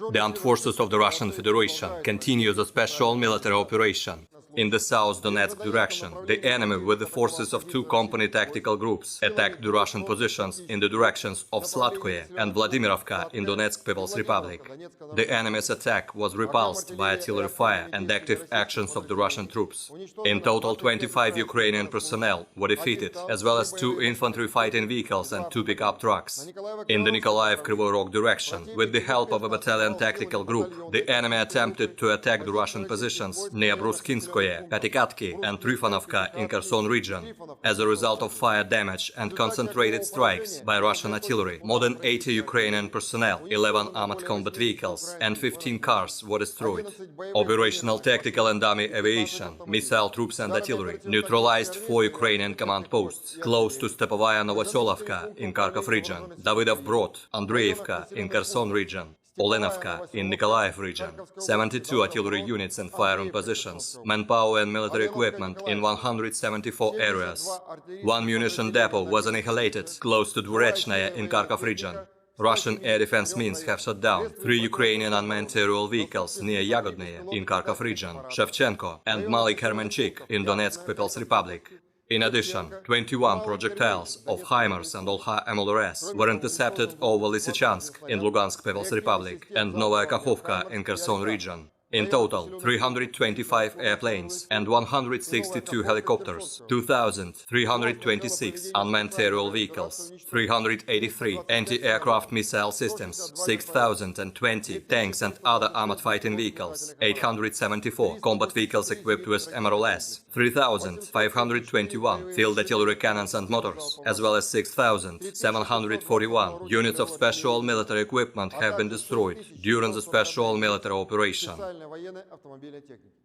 The armed forces of the Russian Federation continue the special military operation. In the South Donetsk direction, the enemy with the forces of two company tactical groups attacked the Russian positions in the directions of Slatkoye and Vladimirovka in Donetsk People's Republic. The enemy's attack was repulsed by artillery fire and active actions of the Russian troops. In total, 25 Ukrainian personnel were defeated, as well as 2 infantry fighting vehicles and 2 pickup trucks. In the Nikolaev-Kryvyi Rog direction, with the help of a battalion tactical group, the enemy attempted to attack the Russian positions near Bruskinskoye, Patikatki and Trifonovka in Kherson region. As a result of fire damage and concentrated strikes by Russian artillery, more than 80 Ukrainian personnel, 11 armored combat vehicles and 15 cars were destroyed. Operational tactical and army aviation, missile troops and artillery neutralized 4 Ukrainian command posts close to Stepovaya Novoselovka in Kharkov region, Davidov Brod, Andreevka in Kherson region, Olenovka in Nikolaev region, 72 artillery units and firing positions, manpower and military equipment in 174 areas. 1 munition depot was annihilated close to Dvorechная in Kharkov region. Russian air defense means have shot down 3 Ukrainian unmanned aerial vehicles near Yagodnaya in Kharkov region, Shevchenko and Malý Kermenchik in Donetsk People's Republic. In addition, 21 projectiles of HIMARS and Olha MLRS were intercepted over Lysychansk in Lugansk People's Republic and Novaya Kakhovka in Kherson region. In total, 325 airplanes and 162 helicopters, 2,326 unmanned aerial vehicles, 383 anti-aircraft missile systems, 6,020 tanks and other armored fighting vehicles, 874 combat vehicles equipped with MRLS, 3,521 field artillery cannons and motors, as well as 6,741 units of special military equipment have been destroyed during the special military operation. военной автомобильной техники.